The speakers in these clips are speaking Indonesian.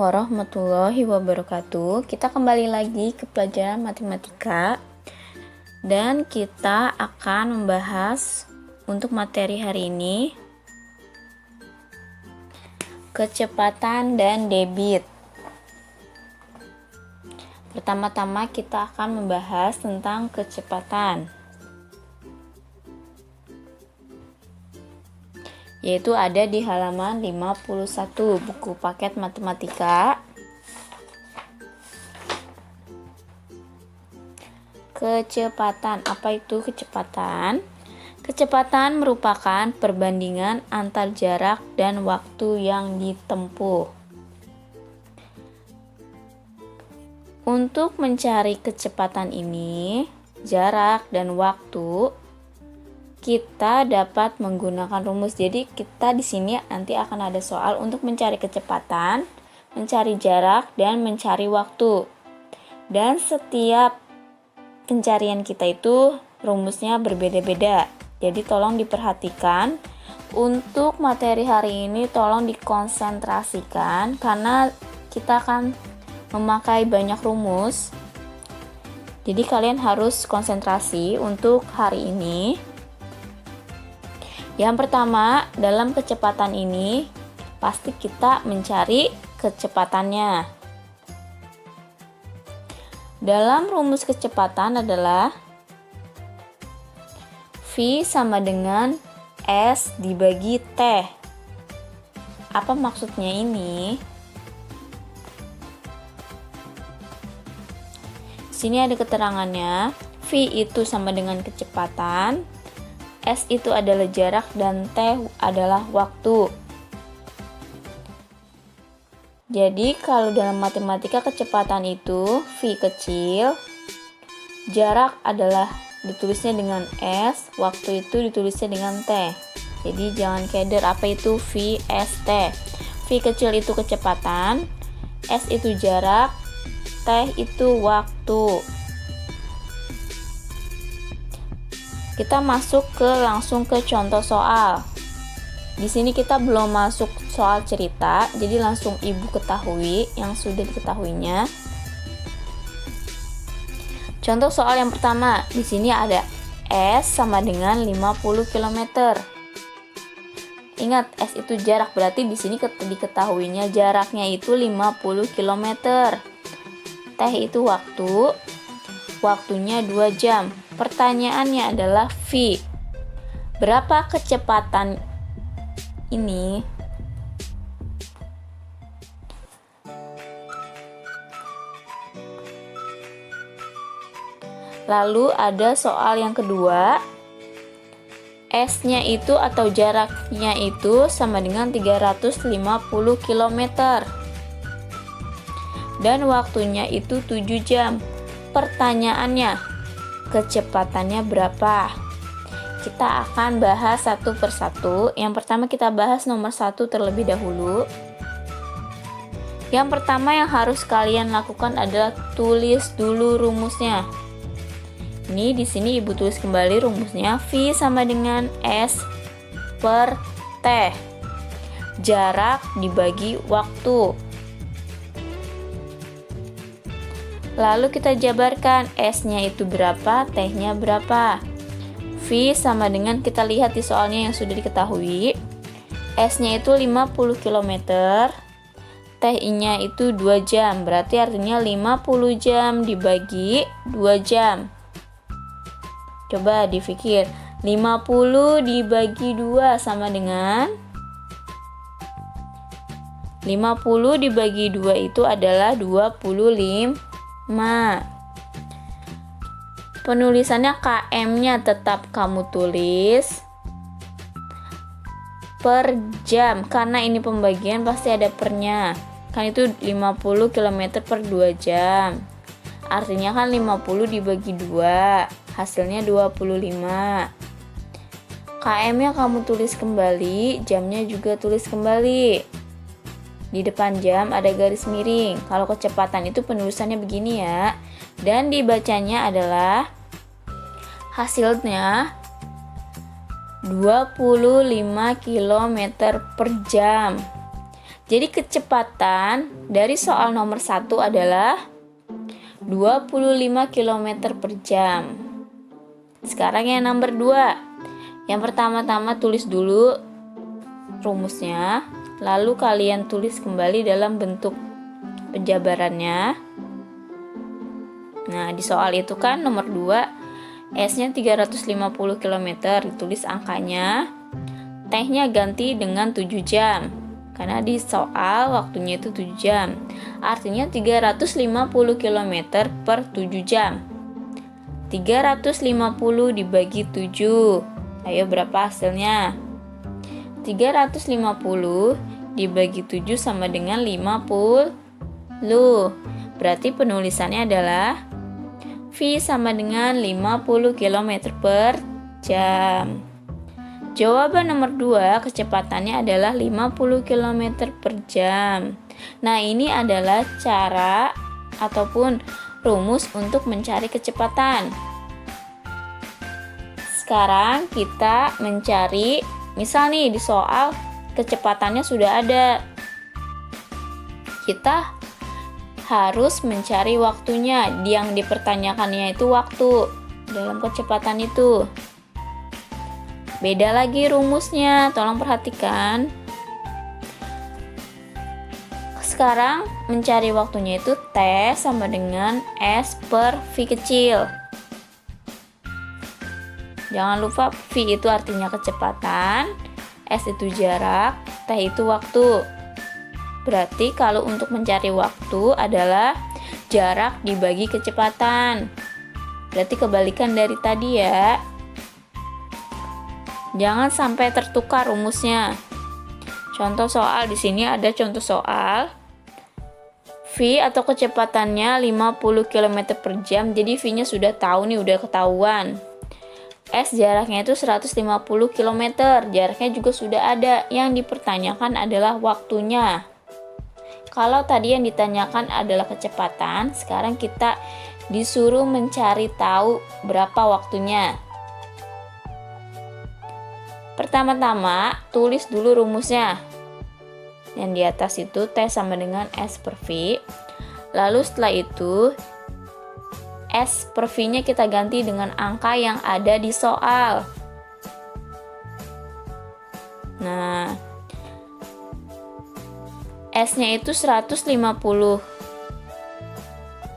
warahmatullahi wabarakatuh. Kita kembali lagi ke pelajaran matematika dan kita akan membahas untuk materi hari ini kecepatan dan debit. Pertama-tama kita akan membahas tentang kecepatan, yaitu ada di halaman 51 buku paket matematika. Kecepatan, apa itu kecepatan? Kecepatan merupakan perbandingan antar jarak dan waktu yang ditempuh. Untuk mencari kecepatan ini, jarak dan waktu, kita dapat menggunakan rumus. Jadi kita di sini nanti akan ada soal untuk mencari kecepatan, mencari jarak, dan mencari waktu. Dan setiap pencarian kita itu rumusnya berbeda-beda. Jadi tolong diperhatikan. Untuk materi hari ini tolong dikonsentrasikan karena kita akan memakai banyak rumus. Jadi kalian harus konsentrasi untuk hari ini. Yang pertama, dalam kecepatan ini pasti kita mencari kecepatannya. Dalam rumus kecepatan adalah V sama dengan S dibagi T. Apa maksudnya ini? Sini ada keterangannya. V itu sama dengan kecepatan, S itu adalah jarak, dan T adalah waktu. Jadi kalau dalam matematika kecepatan itu V kecil, jarak adalah ditulisnya dengan S, waktu itu ditulisnya dengan T. Jadi jangan keder, apa itu V, S, T. V kecil itu kecepatan, S itu jarak, T itu waktu. Kita masuk langsung ke contoh soal. Di sini kita belum masuk soal cerita, jadi langsung ibu ketahui yang sudah diketahuinya. Contoh soal yang pertama, di sini ada S sama dengan 50 km. Ingat, S itu jarak, berarti di sini diketahuinya jaraknya itu 50 km. T itu waktu, waktunya 2 jam. Pertanyaannya adalah V. Berapa kecepatan ini? Lalu ada soal yang kedua. S-nya itu atau jaraknya itu sama dengan 350 km. Dan waktunya itu 7 jam. Pertanyaannya, kecepatannya berapa? Kita akan bahas satu persatu. Yang pertama kita bahas nomor 1 terlebih dahulu. Yang pertama yang harus kalian lakukan adalah tulis dulu rumusnya. Ini di sini ibu tulis kembali rumusnya. V sama dengan S per T. Jarak dibagi waktu. Lalu kita jabarkan, S-nya itu berapa, T-nya berapa. V sama dengan, kita lihat di soalnya yang sudah diketahui, S-nya itu 50 km, T-nya itu 2 jam, berarti artinya 50 jam dibagi 2 jam. Coba dipikir, 50 dibagi 2 sama dengan 50 dibagi 2 itu adalah 25. Penulisannya km-nya tetap kamu tulis per jam, karena ini pembagian pasti ada pernya. Kan itu 50 km per 2 jam. Artinya kan 50 dibagi 2, hasilnya 25. km-nya kamu tulis kembali, jamnya juga tulis kembali. Di depan jam ada garis miring. Kalau kecepatan itu penulisannya begini ya. Dan dibacanya adalah hasilnya 25 km per jam. Jadi kecepatan dari soal nomor 1 adalah 25 km per jam. Sekarang yang nomor 2. Yang pertama-tama tulis dulu rumusnya, lalu kalian tulis kembali dalam bentuk penjabarannya. Nah, di soal itu kan nomor 2, S-nya 350 km, ditulis angkanya. T-nya ganti dengan 7 jam. Karena di soal waktunya itu 7 jam. Artinya 350 km per 7 jam. 350 dibagi 7. Ayo berapa hasilnya? 350 dibagi 7 sama dengan 50. Berarti penulisannya adalah V sama dengan 50 km per jam. Jawaban nomor 2, kecepatannya adalah 50 km per jam. Nah, ini adalah cara ataupun rumus untuk mencari kecepatan. Sekarang kita mencari, misal nih di soal kecepatannya sudah ada. Kita harus mencari waktunya. Yang dipertanyakannya itu waktu dalam kecepatan itu. Beda lagi rumusnya, tolong perhatikan. Sekarang mencari waktunya itu T sama dengan S per V kecil. Jangan lupa V itu artinya kecepatan, S itu jarak, T itu waktu. Berarti kalau untuk mencari waktu adalah jarak dibagi kecepatan. Berarti kebalikan dari tadi ya. Jangan sampai tertukar rumusnya. Contoh soal di sini ada contoh soal. V atau kecepatannya 50 km per jam. Jadi V-nya sudah tahu nih, udah ketahuan. S jaraknya itu 150 km. Jaraknya juga sudah ada. Yang dipertanyakan adalah waktunya. Kalau tadi yang ditanyakan adalah kecepatan, sekarang kita disuruh mencari tahu berapa waktunya. Pertama-tama, tulis dulu rumusnya. Yang di atas itu T sama dengan S per V. Lalu setelah itu, S per V-nya kita ganti dengan angka yang ada di soal. Nah, S-nya itu 150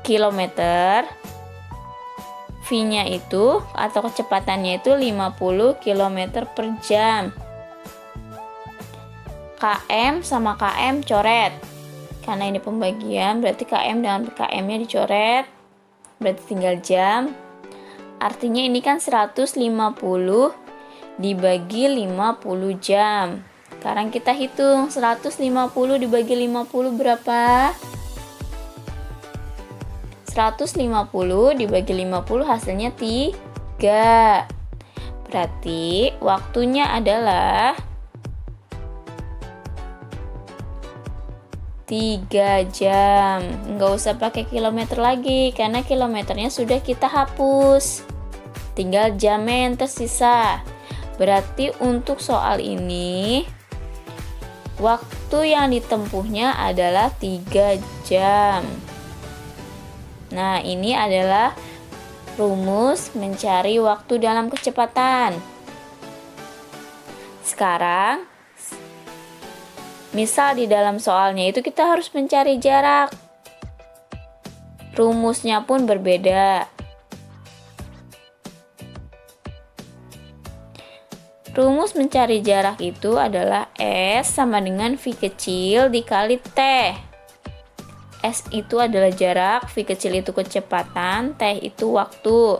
km. V-nya itu atau kecepatannya itu 50 km per jam. KM sama KM coret. Karena ini pembagian, berarti KM dengan KM-nya dicoret. Berarti tinggal jam. Artinya ini kan 150 dibagi 50 jam. Sekarang kita hitung 150 dibagi 50 berapa? 150 dibagi 50 hasilnya 3. Berarti waktunya adalah 3 jam. Nggak usah pakai kilometer lagi karena kilometernya sudah kita hapus. Tinggal jamnya yang tersisa. Berarti untuk soal ini waktu yang ditempuhnya adalah 3 jam. Nah, ini adalah rumus mencari waktu dalam kecepatan. Sekarang, misal di dalam soalnya itu kita harus mencari jarak. Rumusnya pun berbeda. Rumus mencari jarak itu adalah S sama dengan V kecil dikali T. S itu adalah jarak, V kecil itu kecepatan, T itu waktu.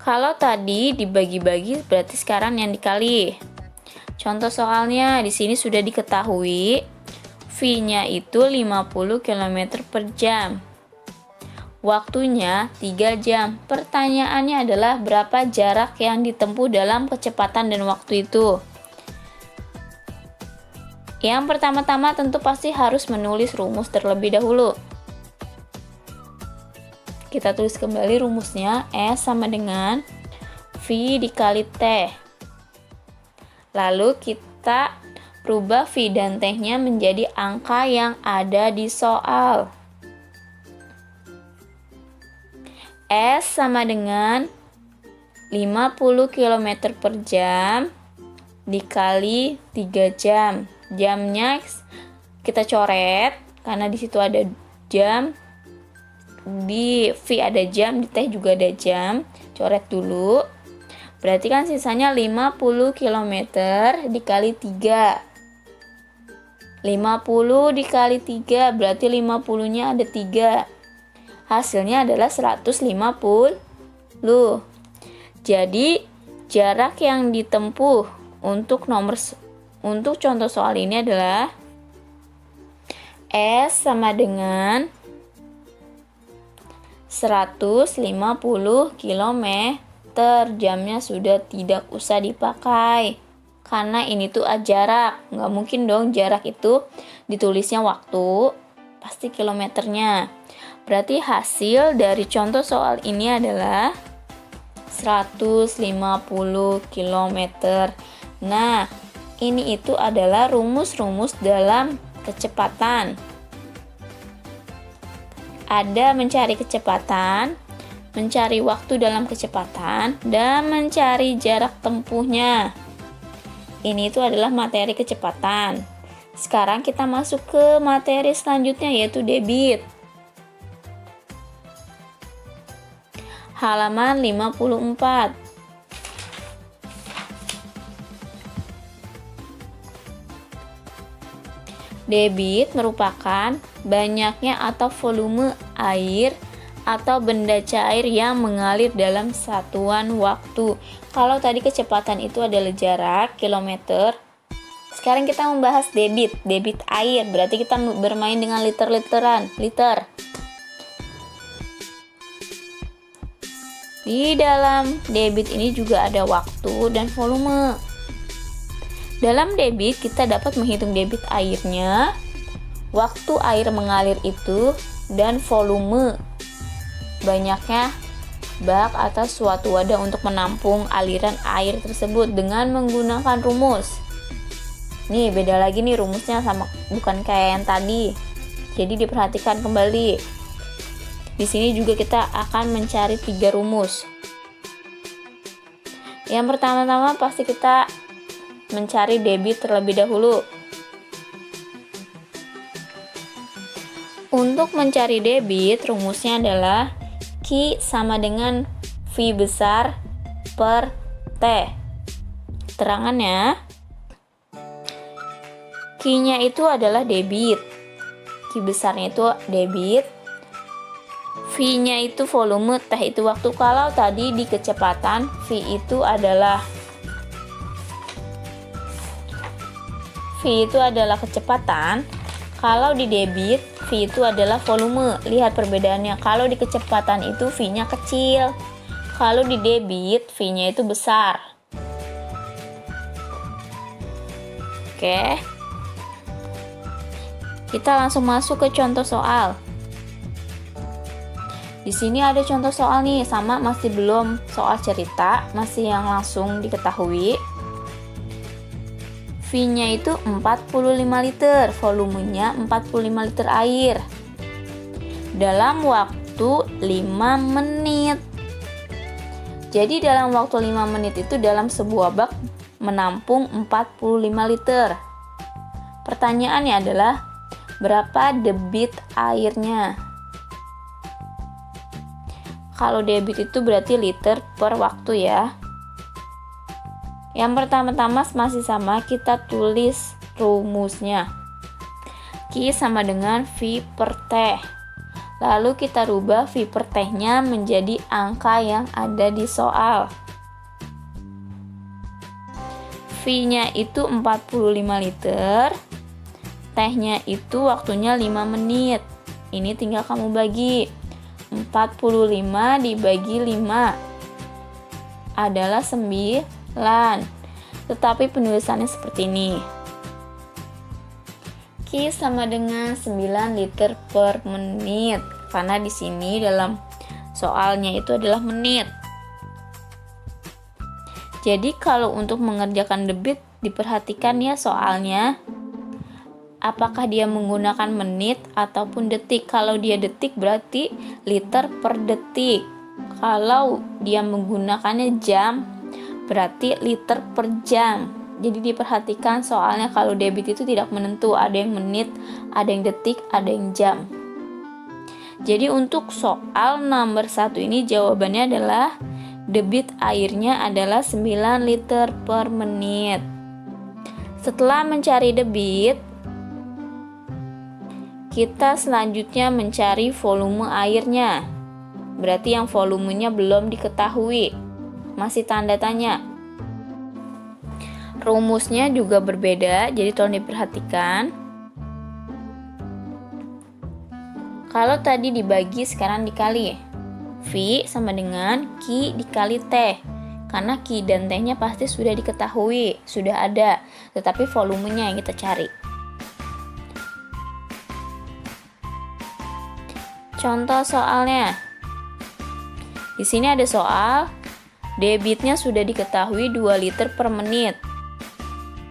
Kalau tadi dibagi-bagi berarti sekarang yang dikali. Contoh soalnya di sini sudah diketahui V-nya itu 50 km per jam. Waktunya 3 jam. Pertanyaannya adalah berapa jarak yang ditempuh dalam kecepatan dan waktu itu? Yang pertama-tama tentu pasti harus menulis rumus terlebih dahulu. Kita tulis kembali rumusnya, S sama dengan V dikali T. Lalu kita rubah V dan T-nya menjadi angka yang ada di soal. S sama dengan 50 km per jam dikali 3 jam. Jamnya kita coret karena di situ ada jam. Di V ada jam, di T juga ada jam. Coret dulu. Berarti kan sisanya 50 km dikali 3. 50 dikali 3 berarti 50-nya ada 3. Hasilnya adalah 150. Jadi jarak yang ditempuh untuk contoh soal ini adalah S sama dengan 150 km. Jamnya sudah tidak usah dipakai karena ini tuh jarak. Nggak mungkin dong jarak itu ditulisnya waktu, pasti kilometernya. Berarti hasil dari contoh soal ini adalah 150 km. Nah, ini itu adalah rumus-rumus dalam kecepatan. Ada mencari kecepatan, mencari waktu dalam kecepatan, dan mencari jarak tempuhnya. Ini itu adalah materi kecepatan. Sekarang kita masuk ke materi selanjutnya, yaitu debit. Halaman 54. Debit merupakan banyaknya atau volume air atau benda cair yang mengalir dalam satuan waktu. Kalau tadi kecepatan itu adalah jarak, kilometer. Sekarang kita membahas debit air. Berarti kita bermain dengan liter-literan, liter. Di dalam debit ini juga ada waktu dan volume. Dalam debit kita dapat menghitung debit airnya, waktu air mengalir itu, dan volume banyaknya bak atau suatu wadah untuk menampung aliran air tersebut dengan menggunakan rumus. Nih beda lagi nih rumusnya, sama bukan kayak yang tadi. Jadi diperhatikan kembali. Di sini juga kita akan mencari 3 rumus. Yang pertama-tama pasti kita mencari debit terlebih dahulu. Untuk mencari debit, rumusnya adalah Q sama dengan V besar per T. Terangannya, Q-nya itu adalah debit, Q besarnya itu debit, V-nya itu volume, T itu waktu. Kalau tadi di kecepatan, V itu adalah kecepatan. Kalau di debit, V itu adalah volume. Lihat perbedaannya. Kalau di kecepatan itu V-nya kecil. Kalau di debit, V-nya itu besar. Oke. Kita langsung masuk ke contoh soal. Di sini ada contoh soal nih, sama masih belum soal cerita, masih yang langsung diketahui. V-nya itu 45 liter, volumenya 45 liter air. Dalam waktu 5 menit. Jadi dalam waktu 5 menit itu dalam sebuah bak menampung 45 liter. Pertanyaannya adalah berapa debit airnya? Kalau debit itu berarti liter per waktu ya. Yang pertama-tama masih sama, kita tulis rumusnya. Q sama dengan V per T. Lalu kita rubah V per T-nya menjadi angka yang ada di soal. V-nya itu 45 liter. T-nya itu waktunya 5 menit. Ini tinggal kamu bagi. 45 dibagi 5 adalah 9. Tetapi penulisannya seperti ini. Q sama dengan 9 liter per menit. Karena di sini dalam soalnya itu adalah menit. Jadi kalau untuk mengerjakan debit diperhatikan ya soalnya. Apakah dia menggunakan menit ataupun detik? Kalau dia detik berarti liter per detik. Kalau dia menggunakannya jam berarti liter per jam. Jadi diperhatikan soalnya kalau debit itu tidak menentu, ada yang menit, ada yang detik, ada yang jam. Jadi untuk soal nomor 1 ini jawabannya adalah debit airnya adalah 9 liter per menit. Setelah mencari debit, kita selanjutnya mencari volume airnya. Berarti yang volumenya belum diketahui, masih tanda tanya. Rumusnya juga berbeda, jadi tolong diperhatikan. Kalau tadi dibagi, sekarang dikali. V sama dengan Q dikali T. Karena Q dan T-nya pasti sudah diketahui, sudah ada. Tetapi volumenya yang kita cari. Contoh soalnya. Di sini ada soal, debitnya sudah diketahui 2 liter per menit.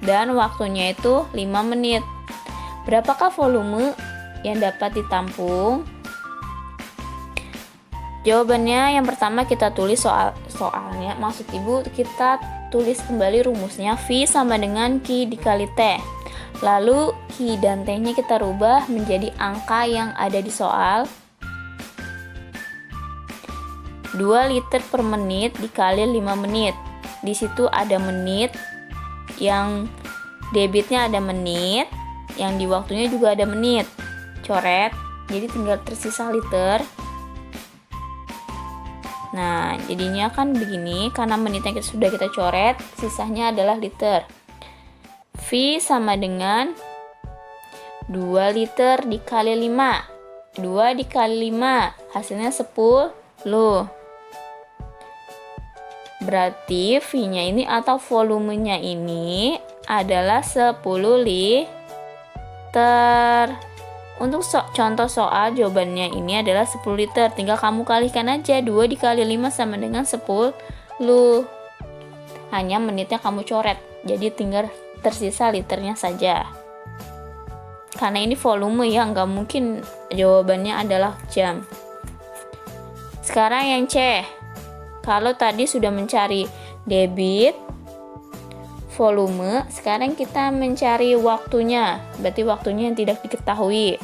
Dan waktunya itu 5 menit. Berapakah volume yang dapat ditampung? Jawabannya yang pertama kita tulis soalnya. Maksud Ibu, kita tulis kembali rumusnya. V sama dengan Q dikali T. Lalu Q dan T-nya kita rubah menjadi angka yang ada di soal. 2 liter per menit dikali 5 menit. Di situ ada menit, yang debitnya ada menit, yang di waktunya juga ada menit. Coret, jadi tinggal tersisa liter. Nah, jadinya kan begini, karena menitnya sudah kita coret, sisanya adalah liter. V sama dengan 2 liter dikali 5. 2 dikali 5, hasilnya 10. Berarti V-nya ini atau volumenya ini adalah 10 liter. Untuk contoh soal jawabannya ini adalah 10 liter. Tinggal kamu kalikan aja, 2 dikali 5 sama dengan 10. Hanya menitnya kamu coret, jadi tinggal tersisa liternya saja. Karena ini volume ya, nggak mungkin jawabannya adalah jam. Sekarang yang C. Kalau tadi sudah mencari debit, volume, sekarang kita mencari waktunya. Berarti waktunya yang tidak diketahui.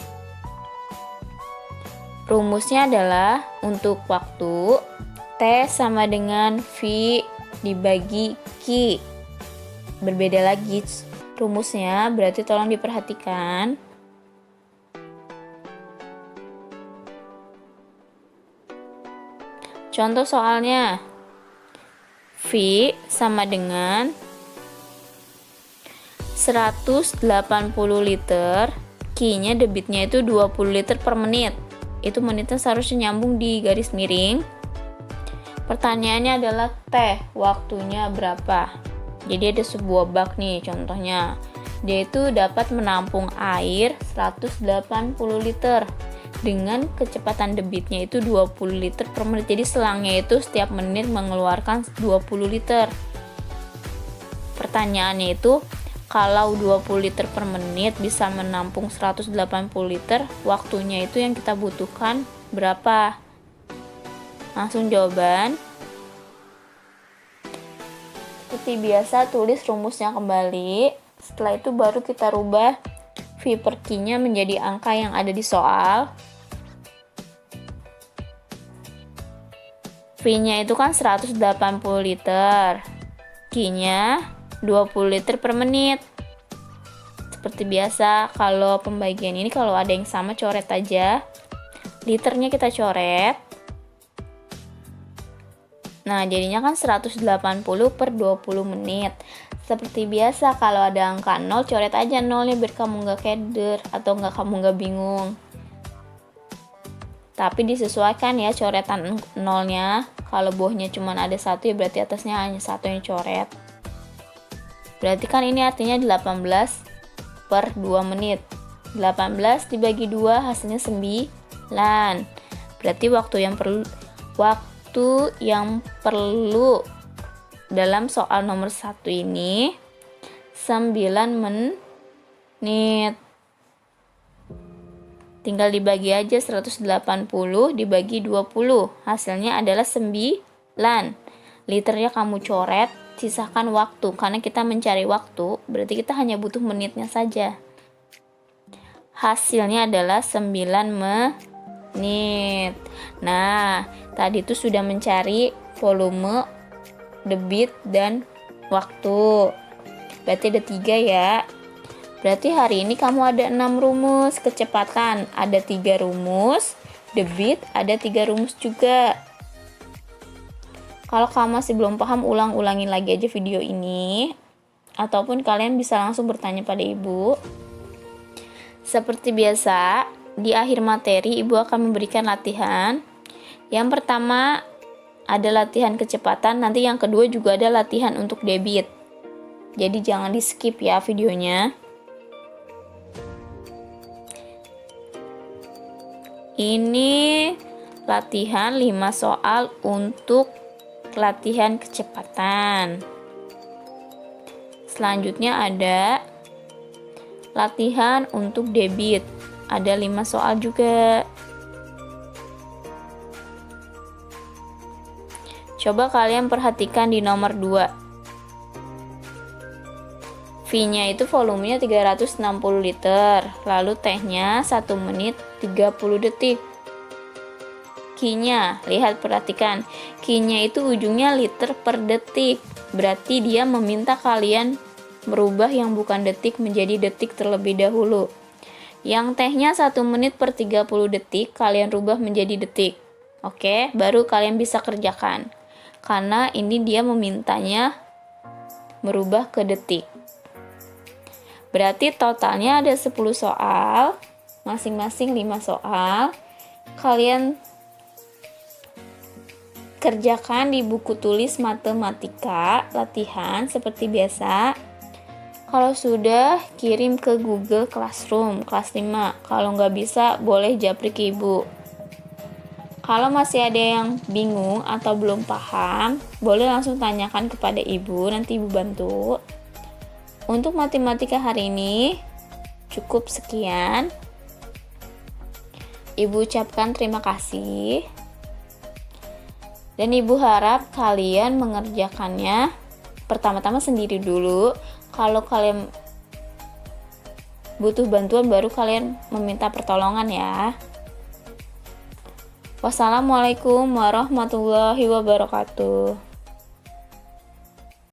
Rumusnya adalah untuk waktu, T sama dengan V dibagi Q. Berbeda lagi rumusnya, berarti tolong diperhatikan. Contoh soalnya, V sama dengan 180 liter, Q-nya debitnya itu 20 liter per menit. Itu menitnya seharusnya nyambung di garis miring. Pertanyaannya adalah T, waktunya berapa? Jadi ada sebuah bak nih contohnya. Dia itu dapat menampung air 180 liter. Dengan kecepatan debitnya itu 20 liter per menit. Jadi selangnya itu setiap menit mengeluarkan 20 liter. Pertanyaannya itu, kalau 20 liter per menit bisa menampung 180 liter, waktunya itu yang kita butuhkan berapa? Langsung jawaban. Seperti biasa, tulis rumusnya kembali. Setelah itu baru kita rubah V per Q-nya menjadi angka yang ada di soal. V-nya itu kan 180 liter. Q-nya 20 liter per menit. Seperti biasa, kalau pembagian ini kalau ada yang sama coret aja. Liternya kita coret. Nah, jadinya kan 180 per 20 menit. Seperti biasa, kalau ada angka 0, coret aja 0-nya biar kamu nggak keder atau kamu nggak bingung. Tapi disesuaikan ya coretan 0-nya. Kalau bawahnya cuma ada 1 ya berarti atasnya hanya 1 yang coret. Berarti kan ini artinya 18 per 2 menit. 18 dibagi 2 hasilnya 9. Berarti waktu yang perlu dalam soal nomor 1 ini menit. Tinggal dibagi aja 180 dibagi 20. Hasilnya adalah 9. Liternya kamu coret, sisakan waktu. Karena kita mencari waktu, berarti kita hanya butuh menitnya saja. Hasilnya adalah 9 menit. Nah, tadi itu sudah mencari volume, debit, dan waktu. Berarti ada 3 ya. Berarti hari ini kamu ada 6 rumus kecepatan. Ada 3 rumus, debit, ada 3 rumus juga. Kalau kamu masih belum paham, ulangin lagi aja video ini. Ataupun kalian bisa langsung bertanya pada ibu. Seperti biasa, di akhir materi ibu akan memberikan latihan. Yang pertama ada latihan kecepatan, nanti yang kedua juga ada latihan untuk debit. Jadi jangan di skip ya videonya. Ini latihan 5 soal untuk latihan kecepatan. Selanjutnya ada latihan untuk debit. Ada 5 soal juga. Coba kalian perhatikan di nomor 2. V-nya itu volumenya 360 liter. Lalu T-nya 1 menit 30 detik. Q-nya, lihat perhatikan. Q-nya itu ujungnya liter per detik. Berarti dia meminta kalian merubah yang bukan detik menjadi detik terlebih dahulu. Yang T-nya 1 menit per 30 detik, kalian rubah menjadi detik. Oke, baru kalian bisa kerjakan. Karena ini dia memintanya merubah ke detik. Berarti totalnya ada 10 soal, masing-masing 5 soal. Kalian kerjakan di buku tulis matematika latihan seperti biasa. Kalau sudah, kirim ke Google Classroom kelas 5. Kalau nggak bisa, boleh japri ke ibu. Kalau masih ada yang bingung atau belum paham, boleh langsung tanyakan kepada ibu, nanti ibu bantu. Untuk matematika hari ini, cukup sekian. Ibu ucapkan terima kasih. Dan ibu harap kalian mengerjakannya pertama-tama sendiri dulu. Kalau kalian butuh bantuan baru kalian meminta pertolongan ya. Wassalamualaikum warahmatullahi wabarakatuh.